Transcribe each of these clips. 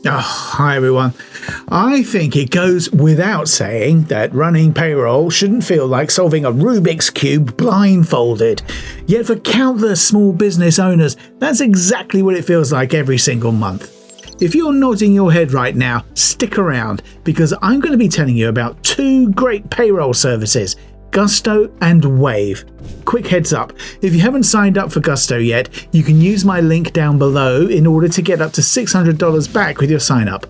Oh, hi everyone. I think it goes without saying that running payroll shouldn't feel like solving a Rubik's Cube blindfolded. Yet for countless small business owners, that's exactly what it feels like every single month. If you're nodding your head right now, stick around because I'm going to be telling you about two great payroll services, Gusto and Wave. Quick heads up, if you haven't signed up for Gusto yet, you can use my link down below in order to get up to $600 back with your sign up.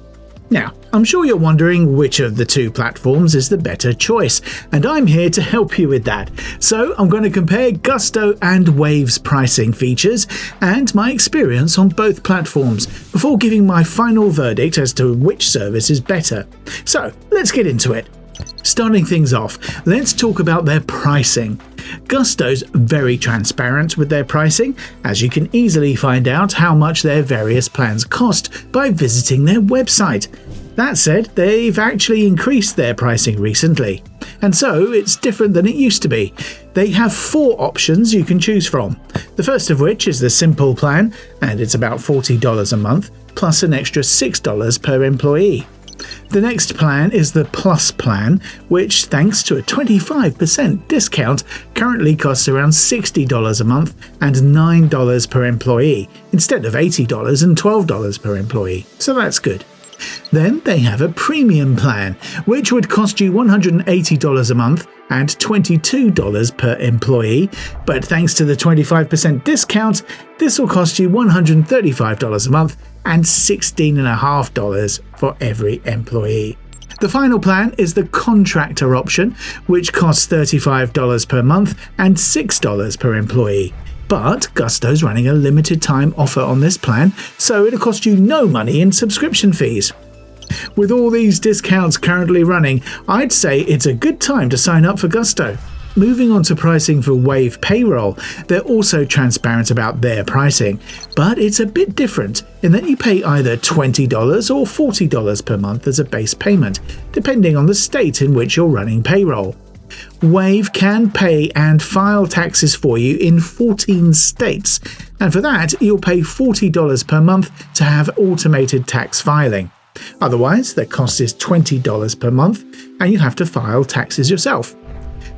Now, I'm sure you're wondering which of the two platforms is the better choice, and I'm here to help you with that. So I'm going to compare Gusto and Wave's pricing features and my experience on both platforms before giving my final verdict as to which service is better. So let's get into it. Starting things off, let's talk about their pricing. Gusto's very transparent with their pricing, as you can easily find out how much their various plans cost by visiting their website. That said, they've actually increased their pricing recently, and so it's different than it used to be. They have 4 options you can choose from, the first of which is the Simple plan, and it's about $40 a month, plus an extra $6 per employee. The next plan is the Plus plan, which, thanks to a 25% discount, currently costs around $60 a month and $9 per employee, instead of $80 and $12 per employee, so that's good. Then they have a Premium plan, which would cost you $180 a month and $22 per employee, but thanks to the 25% discount, this will cost you $135 a month and $16.50 for every employee. The final plan is the Contractor option, which costs $35 per month and $6 per employee. But Gusto's running a limited time offer on this plan, so it'll cost you no money in subscription fees. With all these discounts currently running, I'd say it's a good time to sign up for Gusto. Moving on to pricing for Wave Payroll, they're also transparent about their pricing, but it's a bit different in that you pay either $20 or $40 per month as a base payment, depending on the state in which you're running payroll. Wave can pay and file taxes for you in 14 states, and for that you'll pay $40 per month to have automated tax filing. Otherwise, the cost is $20 per month and you have to file taxes yourself.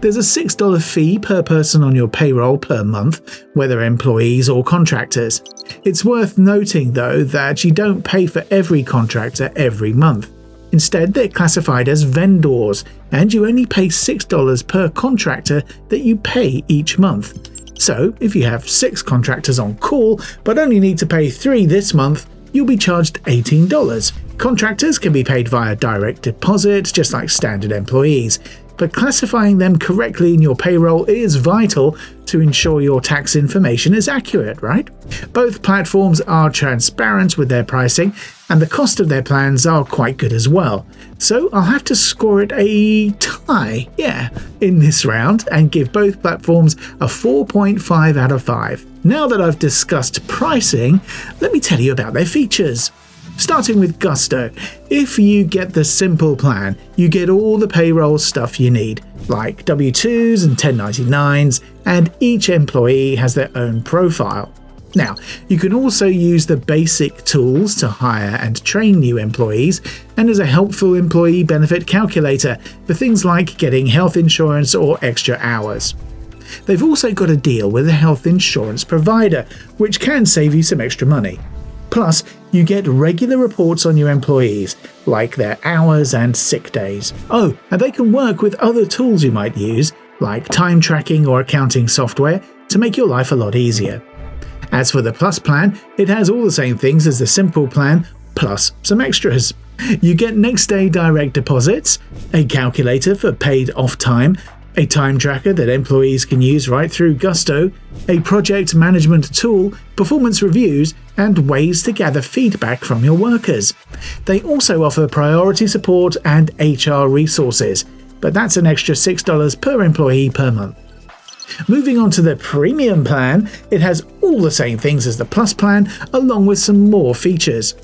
There's a $6 fee per person on your payroll per month, whether employees or contractors. It's worth noting, though, that you don't pay for every contractor every month. Instead, they're classified as vendors, and you only pay $6 per contractor that you pay each month. So, if you have 6 contractors on call, but only need to pay 3 this month, you'll be charged $18. Contractors can be paid via direct deposit, just like standard employees, but classifying them correctly in your payroll is vital to ensure your tax information is accurate, right? Both platforms are transparent with their pricing, and the cost of their plans are quite good as well. So I'll have to score it a tie, in this round, and give both platforms a 4.5 out of 5. Now that I've discussed pricing, let me tell you about their features. Starting with Gusto, if you get the Simple plan, you get all the payroll stuff you need, like W-2s and 1099s, and each employee has their own profile. Now, you can also use the basic tools to hire and train new employees, and as a helpful employee benefit calculator for things like getting health insurance or extra hours. They've also got a deal with a health insurance provider, which can save you some extra money. Plus, you get regular reports on your employees, like their hours and sick days. Oh, and they can work with other tools you might use, like time tracking or accounting software, to make your life a lot easier. As for the Plus plan, it has all the same things as the Simple plan, plus some extras. You get next day direct deposits, a calculator for paid off time, a time tracker that employees can use right through Gusto, a project management tool, performance reviews, and ways to gather feedback from your workers. They also offer priority support and HR resources, but that's an extra $6 per employee per month. Moving on to the Premium plan, it has all the same things as the Plus plan, along with some more features.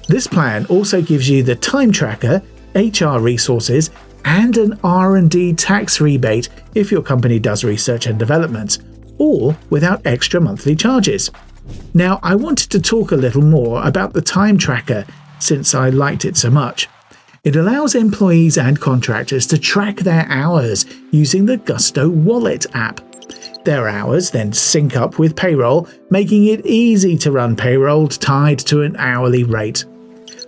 This plan also gives you the time tracker, HR resources, and an R&D tax rebate if your company does research and development, all without extra monthly charges. Now, I wanted to talk a little more about the time tracker, since I liked it so much. It allows employees and contractors to track their hours using the Gusto Wallet app. Their hours then sync up with Payroll, making it easy to run payroll tied to an hourly rate.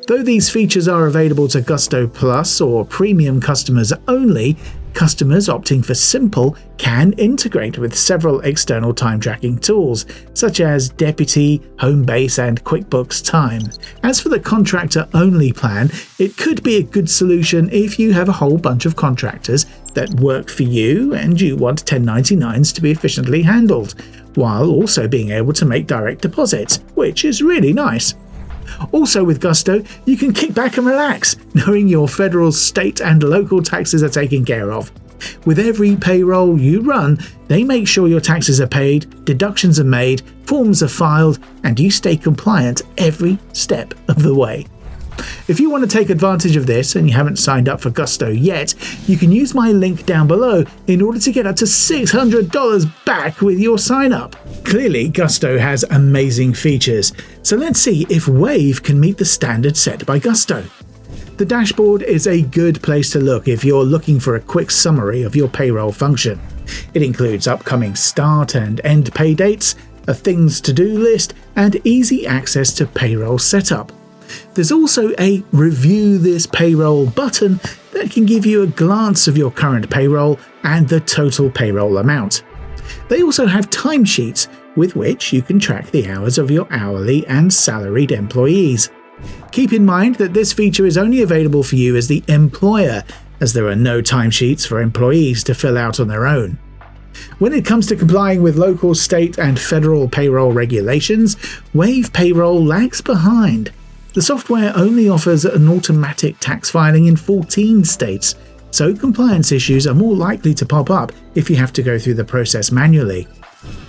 Though these features are available to Gusto Plus or Premium customers only, customers opting for Simple can integrate with several external time tracking tools, such as Deputy, Homebase, and QuickBooks Time. As for the contractor-only plan, it could be a good solution if you have a whole bunch of contractors that work for you and you want 1099s to be efficiently handled, while also being able to make direct deposits, which is really nice. Also with Gusto, you can kick back and relax, knowing your federal, state and local taxes are taken care of. With every payroll you run, they make sure your taxes are paid, deductions are made, forms are filed, and you stay compliant every step of the way. If you want to take advantage of this and you haven't signed up for Gusto yet, you can use my link down below in order to get up to $600 back with your sign up. Clearly, Gusto has amazing features, so let's see if Wave can meet the standard set by Gusto. The dashboard is a good place to look if you're looking for a quick summary of your payroll function. It includes upcoming start and end pay dates, a things to do list, and easy access to payroll setup. There's also a Review This Payroll button that can give you a glance of your current payroll and the total payroll amount. They also have timesheets with which you can track the hours of your hourly and salaried employees. Keep in mind that this feature is only available for you as the employer, as there are no timesheets for employees to fill out on their own. When it comes to complying with local, state, and federal payroll regulations, Wave Payroll lags behind. The software only offers an automatic tax filing in 14 states, so compliance issues are more likely to pop up if you have to go through the process manually.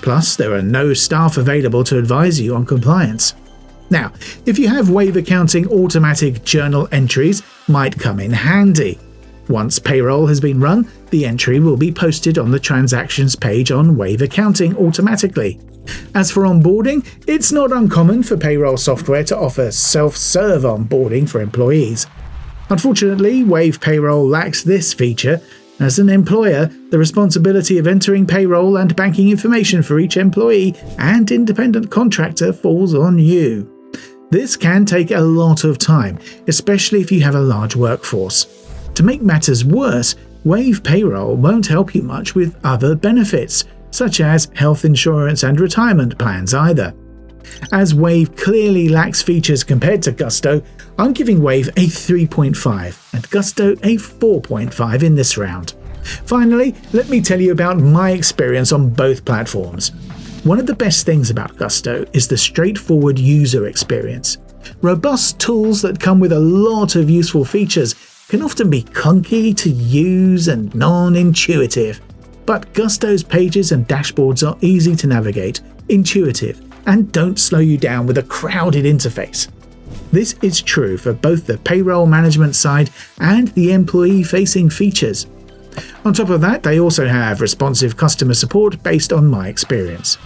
Plus, there are no staff available to advise you on compliance. Now, if you have Wave Accounting, automatic journal entries might come in handy. Once payroll has been run, the entry will be posted on the transactions page on Wave Accounting automatically. As for onboarding, it's not uncommon for payroll software to offer self-serve onboarding for employees. Unfortunately, Wave Payroll lacks this feature. As an employer, the responsibility of entering payroll and banking information for each employee and independent contractor falls on you. This can take a lot of time, especially if you have a large workforce. To make matters worse, Wave Payroll won't help you much with other benefits, such as health insurance and retirement plans either. As Wave clearly lacks features compared to Gusto, I'm giving Wave a 3.5 and Gusto a 4.5 in this round. Finally, let me tell you about my experience on both platforms. One of the best things about Gusto is the straightforward user experience. Robust tools that come with a lot of useful features can often be clunky to use and non-intuitive. But Gusto's pages and dashboards are easy to navigate, intuitive, and don't slow you down with a crowded interface. This is true for both the payroll management side and the employee-facing features. On top of that, they also have responsive customer support based on my experience.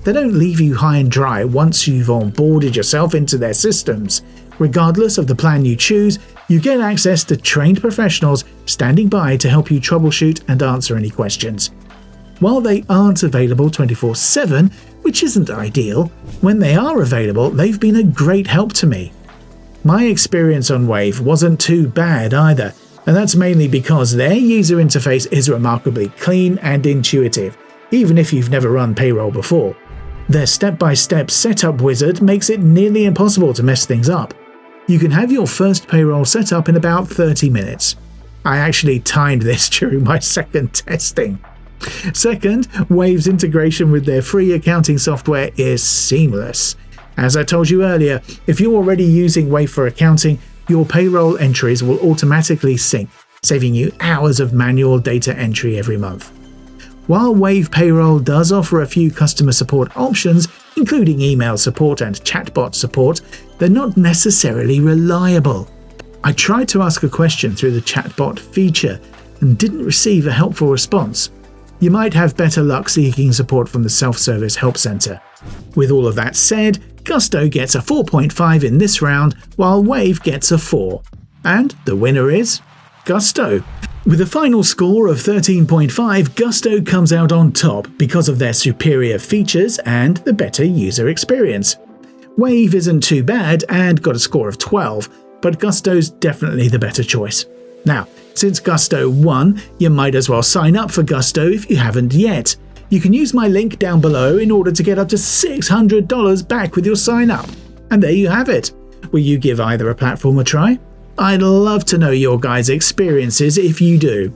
They don't leave you high and dry once you've onboarded yourself into their systems. Regardless of the plan you choose, you get access to trained professionals standing by to help you troubleshoot and answer any questions. While they aren't available 24/7, which isn't ideal, when they are available, they've been a great help to me. My experience on Wave wasn't too bad either, and that's mainly because their user interface is remarkably clean and intuitive, even if you've never run payroll before. Their step-by-step setup wizard makes it nearly impossible to mess things up. You can have your first payroll set up in about 30 minutes. I actually timed this during my second testing. Second, Wave's integration with their free accounting software is seamless. As I told you earlier, if you're already using Wave for accounting, your payroll entries will automatically sync, saving you hours of manual data entry every month. While Wave Payroll does offer a few customer support options, including email support and chatbot support, they're not necessarily reliable. I tried to ask a question through the chatbot feature and didn't receive a helpful response. You might have better luck seeking support from the self-service help center. With all of that said, Gusto gets a 4.5 in this round, while Wave gets a 4. And the winner is Gusto. With a final score of 13.5, Gusto comes out on top because of their superior features and the better user experience. Wave isn't too bad and got a score of 12, but Gusto's definitely the better choice. Now, since Gusto won, you might as well sign up for Gusto if you haven't yet. You can use my link down below in order to get up to $600 back with your sign up. And there you have it. Will you give either a platform a try? I'd love to know your guys' experiences if you do.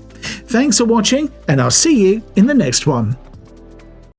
Thanks for watching, and I'll see you in the next one.